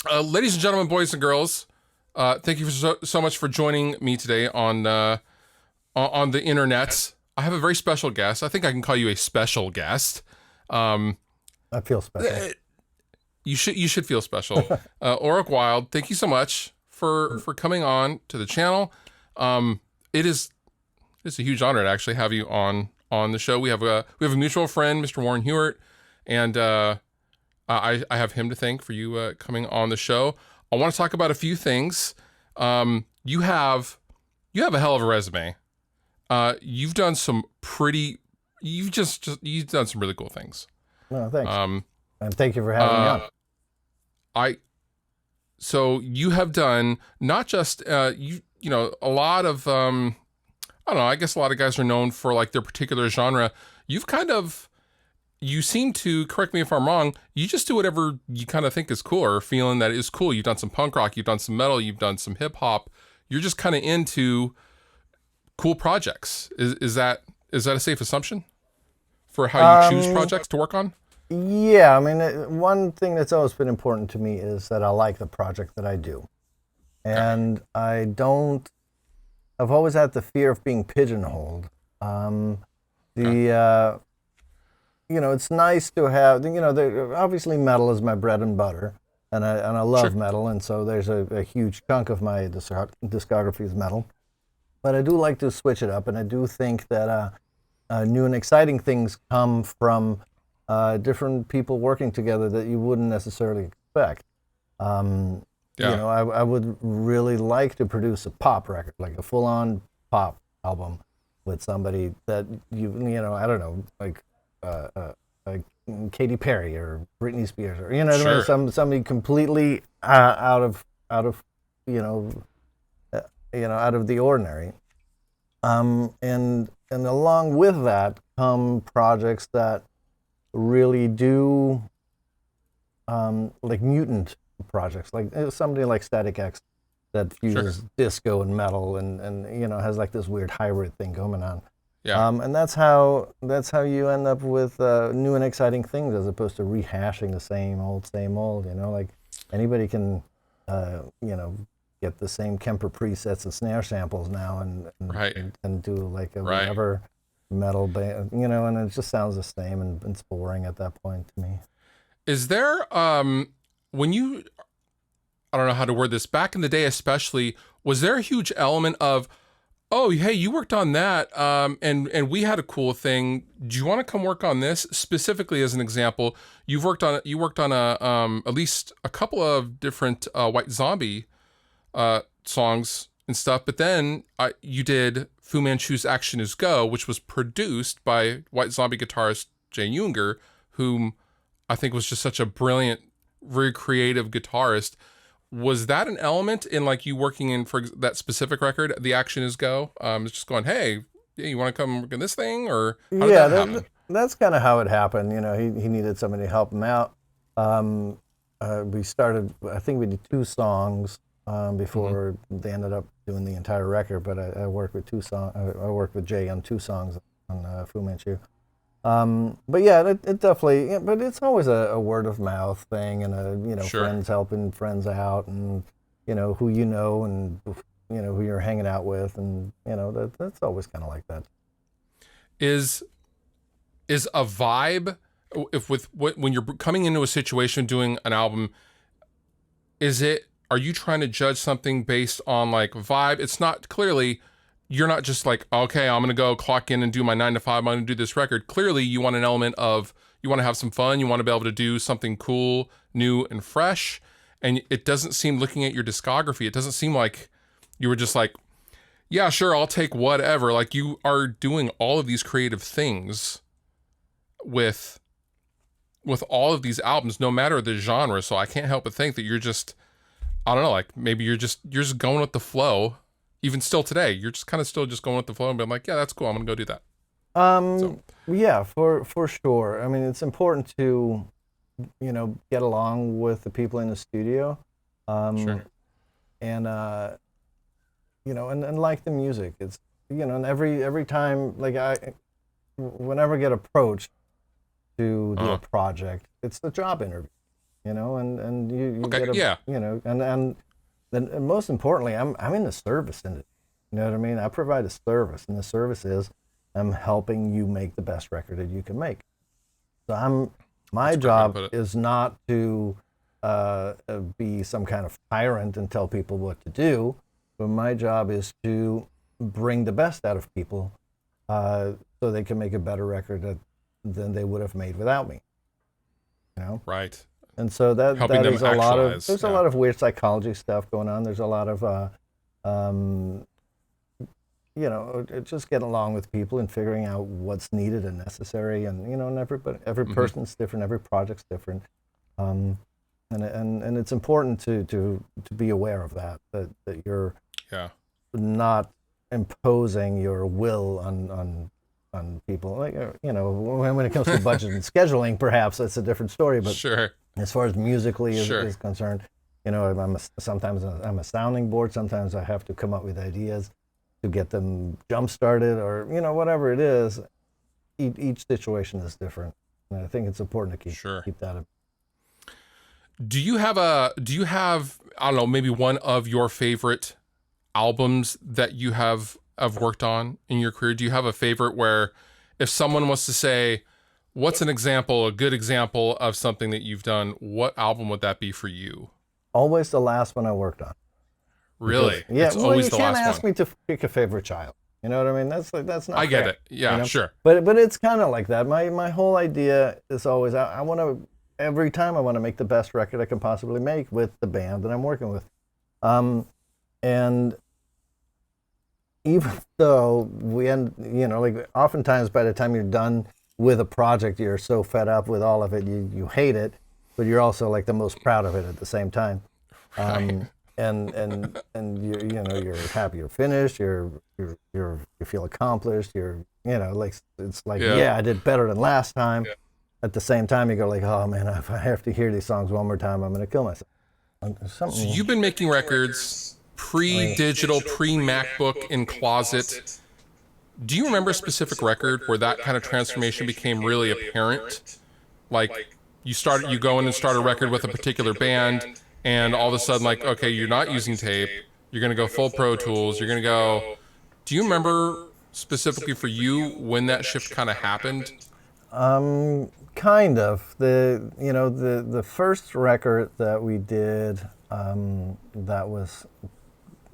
Ladies and gentlemen, boys and girls, thank you so much for joining me today on the internet. I have a very special guest. I think I can call you a special guest. Um, I feel special. eh, you should feel special. Ulrich Wild, thank you so much for coming on to the channel. Um, it is it's a huge honor to actually have you on the show. We have a mutual friend, Mr. Warren Hewitt, and I have him to thank for you coming on the show. I want to talk about a few things. You have a hell of a resume. You've done some pretty. You've done some really cool things. No, thanks. Um, And thank you for having me on. I so you have done not just a lot of I don't know. I guess a lot of guys are known for like their particular genre. You've kind of you seem to, correct me if I'm wrong, you just do whatever you kind of think is cool or feeling that is cool. You've done some punk rock, you've done some metal, you've done some hip hop. You're just kind of into cool projects. Is that a safe assumption for how you choose Um, projects to work on? yeah, I mean, one thing that's always been important to me is that I like the project that I do. Okay. And I've always had the fear of being pigeonholed. Okay. The, it's nice to have, obviously metal is my bread and butter. And I Sure. love metal. And so there's a huge chunk of my discography is metal. But I do like to switch it up. And I do think that new and exciting things come from different people working together that you wouldn't necessarily expect. Um, Yeah. I would really like to produce a pop record, like a full-on pop album with somebody that I don't know, like Katy Perry or Britney Spears, or what I mean, Sure. somebody completely out of you know uh, out of the ordinary. And along with that come projects that really do like mutant projects, like somebody like StaticX that Sure. fuses disco and metal and has like this weird hybrid thing going on. Yeah. And that's how you end up with new and exciting things as opposed to rehashing the same old. Like anybody can, get the same Kemper presets and snare samples now Right. and do like a Right. whatever metal band, and it just sounds the same and it's boring at that point to me. Is there when you I don't know how to word this, back in the day especially, was there a huge element of, oh, hey, you worked on that, and we had a cool thing. Do you want to come work on this specifically? As an example, you worked on a at least a couple of different White Zombie songs and stuff, but then you did Fu Manchu's "Action Is Go," which was produced by White Zombie guitarist Jay Unger, whom I think was just such a brilliant, very creative guitarist. Was that an element in like you working in for that specific record, The Action Is Go? It's just going, hey, yeah, you want to come work in this thing, or how did Yeah, that happen? that's kind of how it happened. He needed somebody to help him out. We started, I think we did two songs Hmm. before they ended up doing the entire record. But I worked with I worked with Jay on two songs on Fu Manchu. But yeah, it definitely. Yeah, but it's always a word of mouth thing, and Sure. friends helping friends out, and who you know, and who you're hanging out with, and that's always kind of like that. Is is a vibe, if with when you're coming into a situation doing an album, is it, are you trying to judge something based on like vibe? It's not, clearly you're not just like, okay, I'm gonna go clock in and do my 9 to 5, I'm gonna do this record. Clearly you want an element of, you want to have some fun, you want to be able to do something cool, new and fresh. And it doesn't seem, looking at your discography, it doesn't seem like you were just like, yeah, sure, I'll take whatever. Like you are doing all of these creative things with all of these albums, no matter the genre. So I can't help but think that you're just, I don't know, like maybe you're just going with the flow. Even still today, you're just kind of still just going with the flow and being like, yeah, that's cool, I'm gonna go do that. So Yeah, for sure. I mean, it's important to get along with the people in the studio, um, sure. and and like the music. It's and every time, like whenever I get approached to do a Uh project, it's the job interview. and you Okay, get a, yeah, and then and most importantly, I'm in the service industry. You know what I mean? I provide a service, and the service is I'm helping you make the best record that you can make. So my that's a great way to job put it. is not to be some kind of tyrant and tell people what to do, but my job is to bring the best out of people, so they can make a better record than they would have made without me. Right. And so Helping that them is actualize. there's a Yeah. lot of weird psychology stuff going on. There's a lot of um, just getting along with people and figuring out what's needed and necessary. And and every Hmm. person's different, every project's different, um, and it's important to be aware of that you're Yeah. not imposing your will on people. Like when it comes to budget and scheduling, perhaps that's a different story. But Sure. as far as musically Sure. is concerned, sometimes I'm a sounding board. Sometimes I have to come up with ideas to get them jump started, or whatever it is. Each situation is different, and I think it's important to Sure. keep that. Do you have, I don't know, maybe one of your favorite albums that you have worked on in your career? Do you have a favorite where if someone was to say, what's a good example of something that you've done, what album would that be for you? Always the last one I worked on. Really? Yeah, It's well, always you the can't last ask one. me to pick a favorite child. You know what I mean? That's not I get fair, it. Yeah, sure. But it's kind of like that. My whole idea is always I want to every time I want to make the best record I can possibly make with the band that I'm working with, and even though like oftentimes by the time you're done with a project, you're so fed up with all of it, you hate it, but you're also like the most proud of it at the same time. Right. And you're happy you're finished, you feel accomplished, like it's like, Yeah. yeah, I did better than last time. Yeah. At the same time you go like, oh man, if I have to hear these songs one more time, I'm going to kill myself. So you've been making records pre-digital, pre-MacBook in closet. Do you remember a specific record where that kind of transformation became really apparent? Like you go in and start a record with a particular band, and all of a sudden, like, okay, you're not using tape, you're gonna go full Pro Tools, you're gonna go. Do you remember specifically for you when that shift kind of happened? Kind of. The first record that we did, that was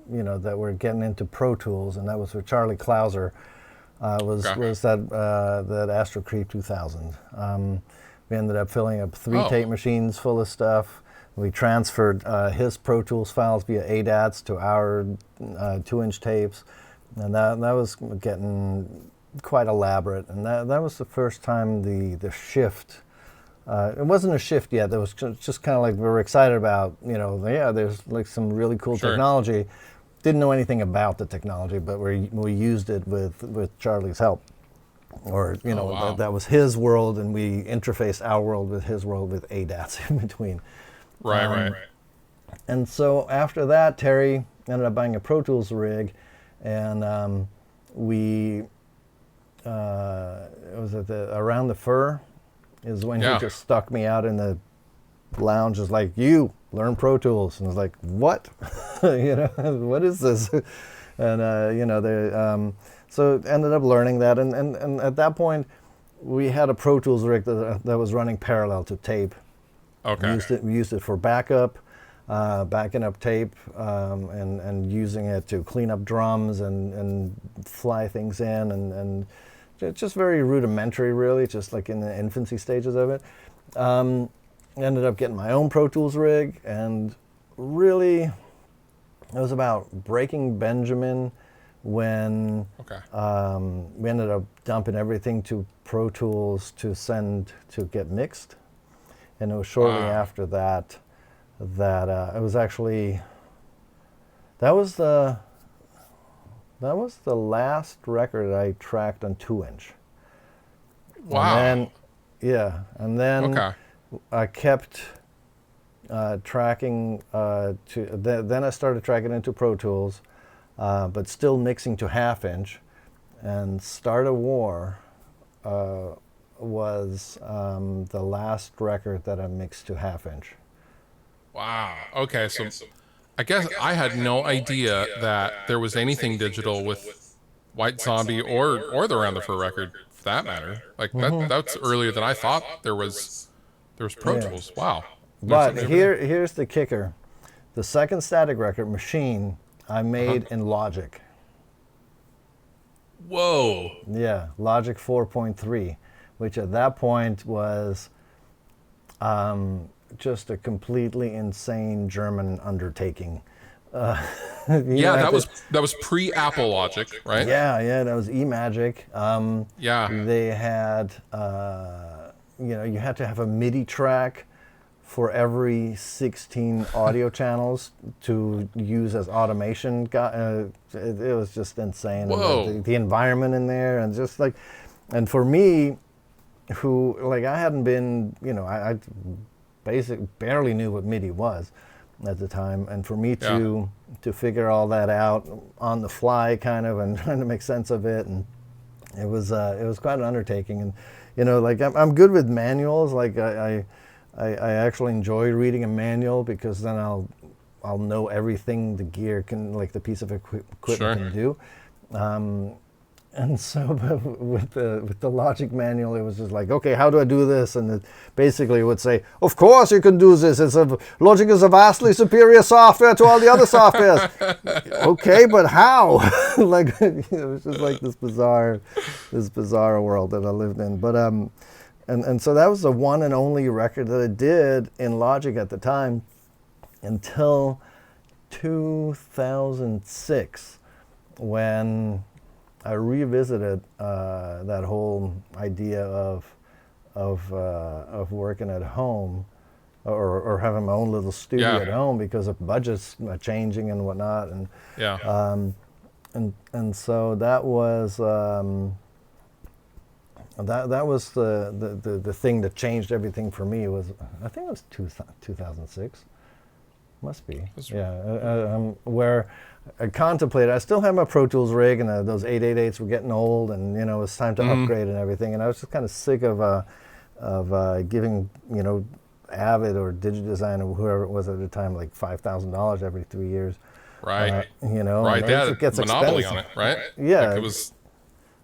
that we're getting into Pro Tools, and that was with Charlie Clouser, was Okay. was that Astro Creep 2000. We ended up filling up three Oh. tape machines full of stuff. We transferred his Pro Tools files via ADATs to our 2-inch tapes, and that was getting quite elaborate. And that was the first time the shift. It wasn't a shift yet. That was just kind of like we were excited about. Yeah, there's like some really cool Sure. technology. Didn't know anything about the technology, but we used it with Charlie's help. Or Oh, wow. that was his world, and we interfaced our world with his world with ADATs in between. Right. And so after that, Terry ended up buying a Pro Tools rig, and we it was around the fur is when Yeah. he just stuck me out in the lounge, is like, you learn Pro Tools, and I was like, what? What is this? And so ended up learning that, and at that point we had a Pro Tools rig that was running parallel to tape. Okay. We used it for backup, backing up tape, and using it to clean up drums and fly things in, and just very rudimentary, really, just like in the infancy stages of it. Ended up getting my own Pro Tools rig, and really, it was about breaking Benjamin when Okay. we ended up dumping everything to Pro Tools to get mixed. And it was shortly Wow. after that it was actually that was the last record I tracked on 2-inch. Wow. And then Okay. I kept tracking then I started tracking into Pro Tools, but still mixing to 1/2 inch, and Start a War was the last record that I mixed to half inch. Wow. Okay, so I guess I had no idea that there was anything digital with White Zombie or the Around the Fur record, for that matter. Like that's earlier than I thought there was Pro Yeah. Tools. Wow. Learned But something every day. here's the kicker. The second Static record, Machine, I Uh-huh. made in Logic. Whoa. Yeah, Logic 4.3, which at that point was just a completely insane German undertaking. Uh, Yeah, have to, that was pre Apple Logic, right? yeah, that was eMagic. Yeah. They had, you had to have a MIDI track for every 16 audio channels to use as automation. It was just insane. Whoa. And the environment in there, and just like, and for me, who like I hadn't been, I basically barely knew what MIDI was at the time, and for me to figure all that out on the fly, kind of, and trying to make sense of it, and it was quite an undertaking. And like I'm good with manuals. Like I actually enjoy reading a manual because then I'll know everything the gear can, like the piece of equipment can do. And so with the Logic manual, it was just like, okay, how do I do this? And it basically would say, of course you can do this. Logic is a vastly superior software to all the other softwares. Okay, but how? Like, it was just like this bizarre world that I lived in. But and so that was the one and only record that I did in Logic at the time until 2006, when I revisited that whole idea of working at home, or having my own little studio at home because of budgets changing and whatnot, and and so that was the thing that changed everything for me. Was, I think it was 2006. Must be. Where I contemplated, I still have my Pro Tools rig, and those 888s were getting old, and it was time to upgrade and everything. And I was just kind of sick of giving Avid or Digidesign or whoever it was at the time like $5,000 every 3 years. Right. Right. They had It gets monopoly expensive. on it, right? Yeah. Like it was.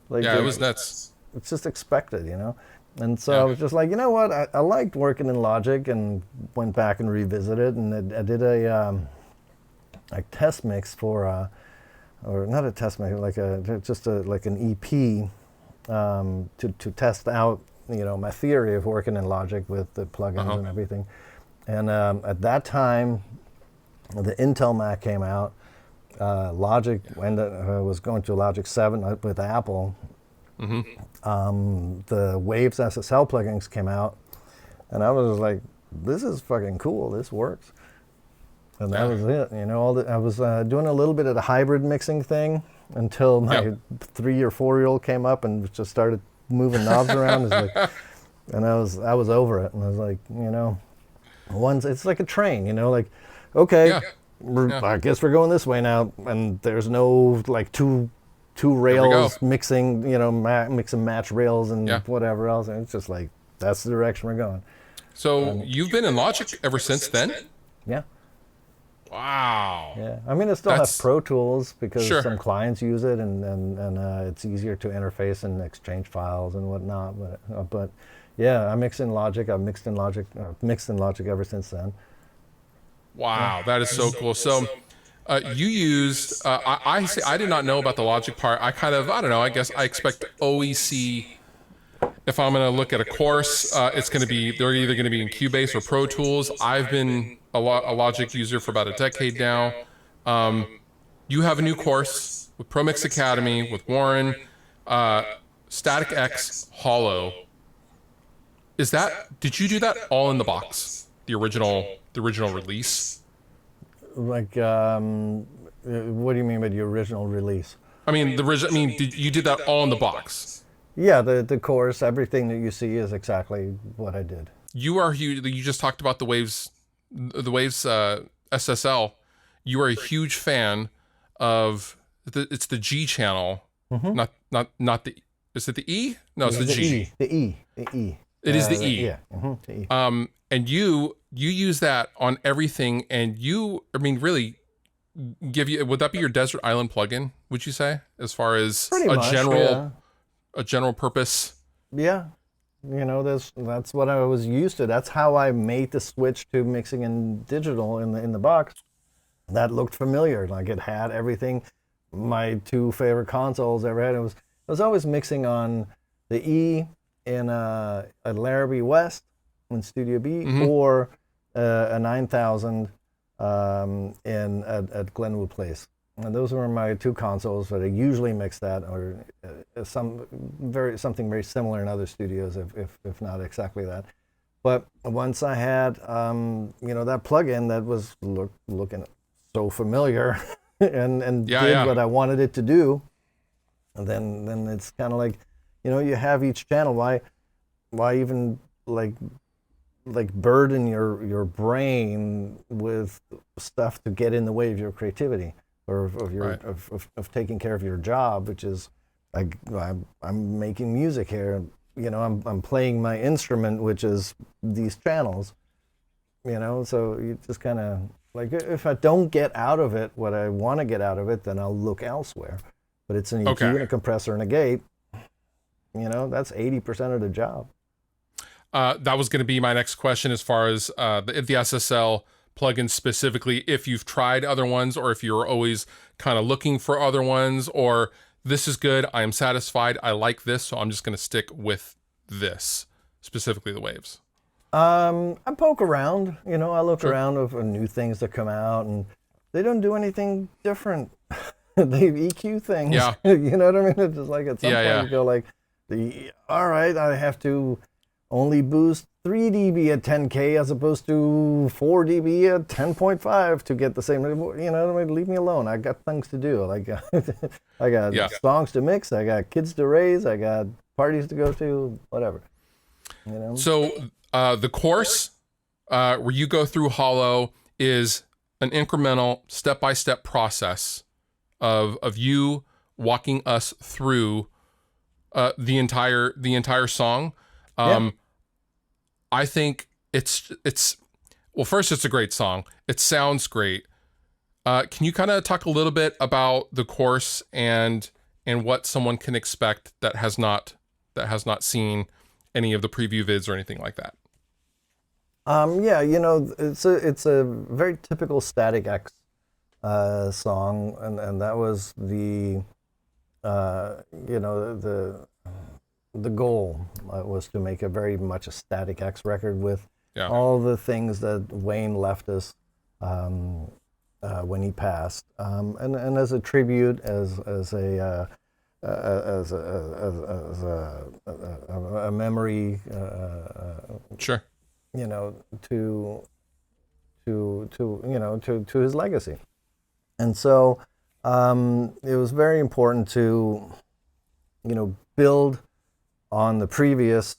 Like Yeah, it was nuts. It's just expected, And so I was just like, you know what? I liked working in Logic, and went back and revisited, and I did a test mix for, or not a test mix, like like an EP to test out, my theory of working in Logic with the plugins and everything. And at that time, the Intel Mac came out. Logic was going to Logic 7 with Apple. The Waves SSL plugins came out, and I was like, this is fucking cool, this works. And that was it. I was doing a little bit of the hybrid mixing thing until my 3 or 4 year old came up and just started moving knobs around. And I was over it, and I was like, it's like a train, like, okay, I guess we're going this way now, and there's no like two rails mixing, mix and match rails and whatever else. And it's just like, that's the direction we're going. So you've been in Logic ever since then? Yeah. Wow. Yeah. I mean, I still have Pro Tools because some clients use it, and it's easier to interface and exchange files and whatnot. But yeah, I mix in Logic. I've mixed in Logic ever since then. Wow, that is so cool. So you used, I did not know about the Logic part. I don't know, I guess I expect OEC. If I'm going to look at a course, they're either going to be in Cubase or Pro Tools. I've been a Logic user for about a decade now. You have a new course with ProMix Academy, with Warren, StaticX Hollow. Did you do that all in the box? The original release? Like, what do you mean by the original release? I mean, you did that all in the box? Yeah, the course, everything that you see is exactly what I did. You just talked about the Waves SSL. You are a huge fan of it's the G channel, not the Is it the E? No, it's It's the the G. E, the E, the E. It is the E. Yeah, the E. And you use that on everything, and I mean, really would that be your desert island plugin? Would you say, as far as Pretty much, yeah. a general purpose? Yeah, that's what I was used to. That's how I made the switch to mixing in digital in the box. That looked familiar. Like it had everything my two favorite consoles ever had. It was always mixing on the E in a Larrabee West in Studio B, or a 9000 at Glenwood Place. And those were my two consoles that I usually mix that, or something very similar in other studios, if not exactly that. But once I had that plugin that was looking so familiar and did what I wanted it to do, and then it's kind of like, you have each channel. Why even like burden your brain with stuff to get in the way of your creativity, or of your of taking care of your job, which is like, I'm making music here. I'm playing my instrument, which is these channels. So you just kind of like, if I don't get out of it what I want to get out of it, then I'll look elsewhere. But it's an EQ and a compressor and a gate. That's 80% of the job. That was going to be my next question, as far as the SSL plugin specifically, if you've tried other ones, or if you're always kind of looking for other ones, or this is good, I am satisfied, I like this, so I'm just going to stick with this, specifically the Waves. I poke around, I look around for new things that come out, and they don't do anything different. They EQ things. Yeah. You know what I mean? It's just like, at some point you go like, all right, I have to only boost 3 dB at 10K as opposed to 4 dB at 10.5 to get the same. Leave me alone. I got things to do. I got songs to mix. I got kids to raise. I got parties to go to. Whatever. So the course where you go through Hollow is an incremental, step-by-step process of you walking us through the entire song. I think it's well, first, it's a great song. It sounds great. Can you kind of talk a little bit about the course and what someone can expect that has not seen any of the preview vids or anything like that? It's a very typical StaticX song, and that was the goal was to make a very much a StaticX record with all the things that Wayne left us when he passed, and as a tribute, as a memory, sure, to his legacy. And so it was very important to build on the previous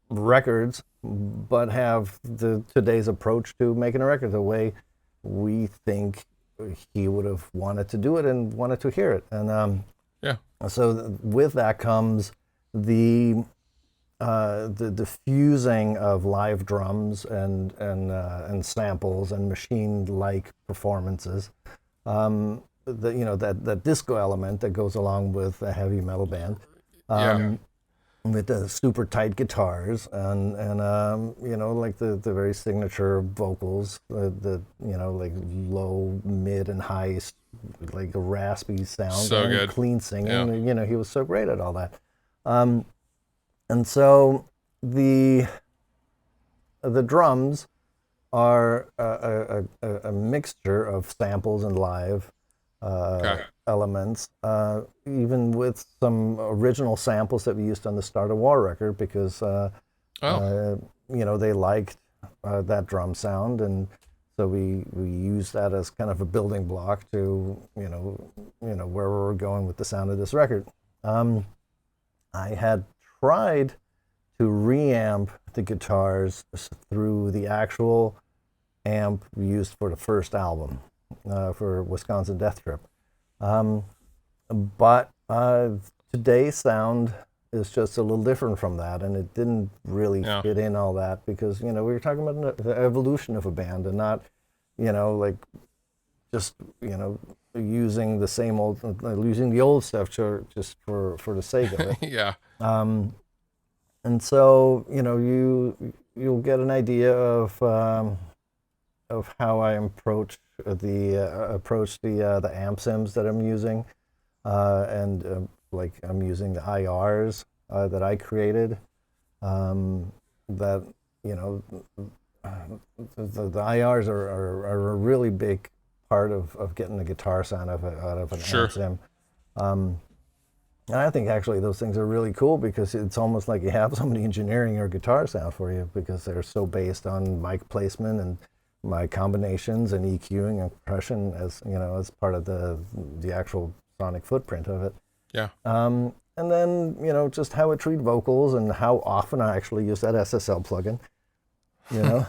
records, but have today's approach to making a record the way we think he would have wanted to do it and wanted to hear it. And so with that comes the fusing of live drums and samples and machine-like performances. That disco element that goes along with a heavy metal band. With the super tight guitars and like the very signature vocals, the like low, mid, and high, like a raspy sound, so good, clean singing. He was so great at all that. And so the drums are a mixture of samples and live elements, even with some original samples that we used on the Start of War record, because they liked that drum sound, and so we used that as kind of a building block to where we're going with the sound of this record. I had tried to reamp the guitars through the actual amp used for the first album, for Wisconsin Death Trip. But today's sound is just a little different from that, and it didn't really fit in all that because, you know, we were talking about the evolution of a band and not, you know, like just, you know, using the same old, using the old stuff just for the sake of it. Yeah. And so, you know, you'll get an idea of how I approach the amp sims that I'm using, and like I'm using the IRs that I created. That, you know, the IRs are a really big part of getting the guitar sound out of an amp sim. And I think actually those things are really cool because it's almost like you have somebody engineering your guitar sound for you because they're so based on mic placement and my combinations and EQing and compression as, you know, as part of the actual sonic footprint of it. Yeah. And then, you know, just how it treat vocals and how often I actually use that SSL plugin, you know.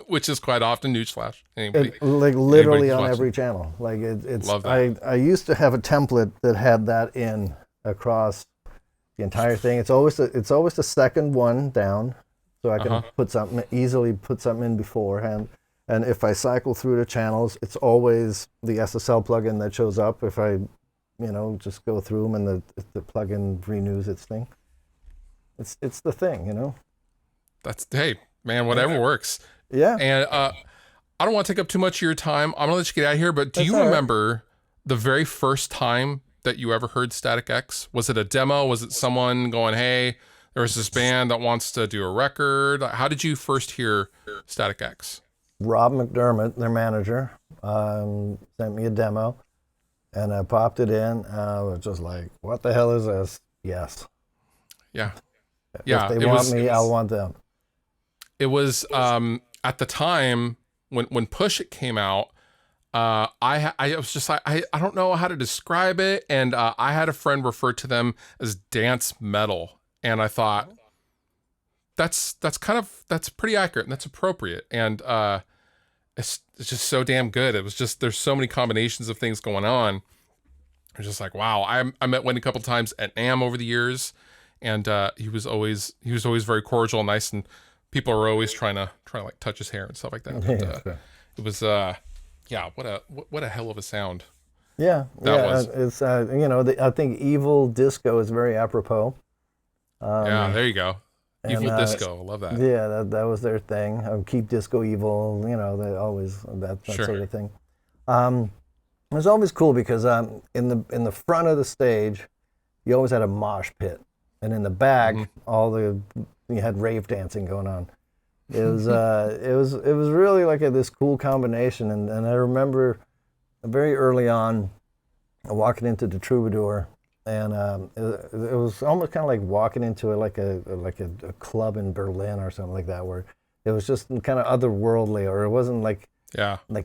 Which is quite often, newsflash. Like literally on every channel. Like it's. Love that. I used to have a template that had that in across the entire thing. It's always the second one down, so I can easily put something in beforehand. And if I cycle through the channels, it's always the SSL plugin that shows up. If I, you know, just go through them and the plugin renews its thing. It's the thing, you know. Hey man, whatever works. Yeah. And I don't want to take up too much of your time. I'm gonna let you get out of here, but do you remember the very first time that you ever heard StaticX? Was it a demo? Was it someone going, hey, there's this band that wants to do a record? How did you first hear StaticX? Rob McDermott, their manager, sent me a demo, and I popped it in. I was just like, what the hell is this? Yes. Yeah. Yeah. If they want me, I'll want them. It was at the time when Push It came out, I was just like, I don't know how to describe it. And I had a friend refer to them as dance metal. And I thought, that's pretty accurate and that's appropriate. And it's just so damn good. It was just, there's so many combinations of things going on. I was just like, wow. I met Wendy a couple times at NAMM over the years, and he was always very cordial and nice, and people are always trying to like touch his hair and stuff like that. But, it was what a hell of a sound. Yeah, that was. It's you know, I think Evil Disco is very apropos. Yeah, there you go. Evil Disco, I love that. Yeah, that was their thing. Keep disco evil, you know, they always that sort of thing. It was always cool because in the front of the stage, you always had a mosh pit, and in the back, you had rave dancing going on. It was it was really like this cool combination, and I remember very early on walking into the Troubadour, and it was almost kind of like walking into a club in Berlin or something like that, where it was just kind of otherworldly, or it wasn't like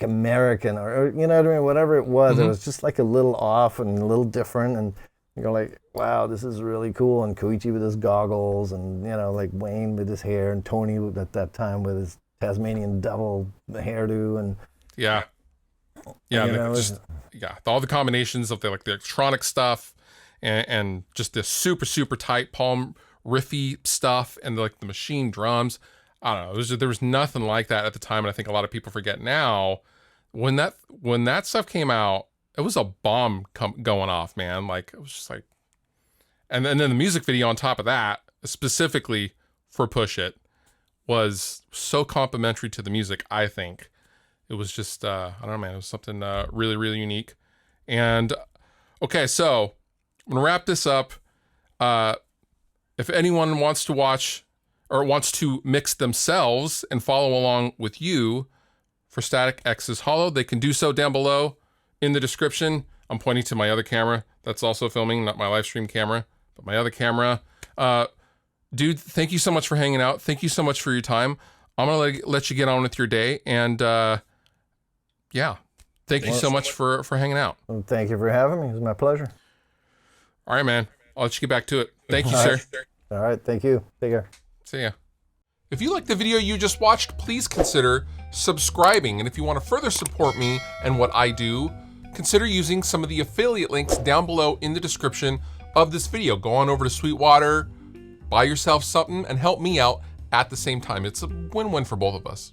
American, or you know what I mean, whatever it was. It was just like a little off and a little different, and you're like, wow, this is really cool. And Koichi with his goggles, and you know, like Wayne with his hair, and Tony at that time with his Tasmanian devil hairdo, and all the combinations of the electronic stuff, and just the super tight palm riffy stuff, and the machine drums. I don't know. There was nothing like that at the time, and I think a lot of people forget now. When that stuff came out, it was a bomb going off, man. Like, it was just like, and then the music video on top of that, specifically for Push It, was so complimentary to the music. I think it was just, I don't know, man. It was something really, really unique. And okay, so I'm gonna wrap this up. If anyone wants to watch or wants to mix themselves and follow along with you for StaticX's Hollow, they can do so down below in the description. I'm pointing to my other camera that's also filming, not my live stream camera, but my other camera. Dude, thank you so much for hanging out. Thank you so much for your time. I'm gonna let you get on with your day, and thank you so much for hanging out. Well, thank you for having me. It was my pleasure. All right, man. I'll let you get back to it. Thank you, sir. All right, thank you. Take care. See ya. If you liked the video you just watched, please consider subscribing. And if you want to further support me and what I do, consider using some of the affiliate links down below in the description of this video. Go on over to Sweetwater, buy yourself something, and help me out at the same time. It's a win-win for both of us.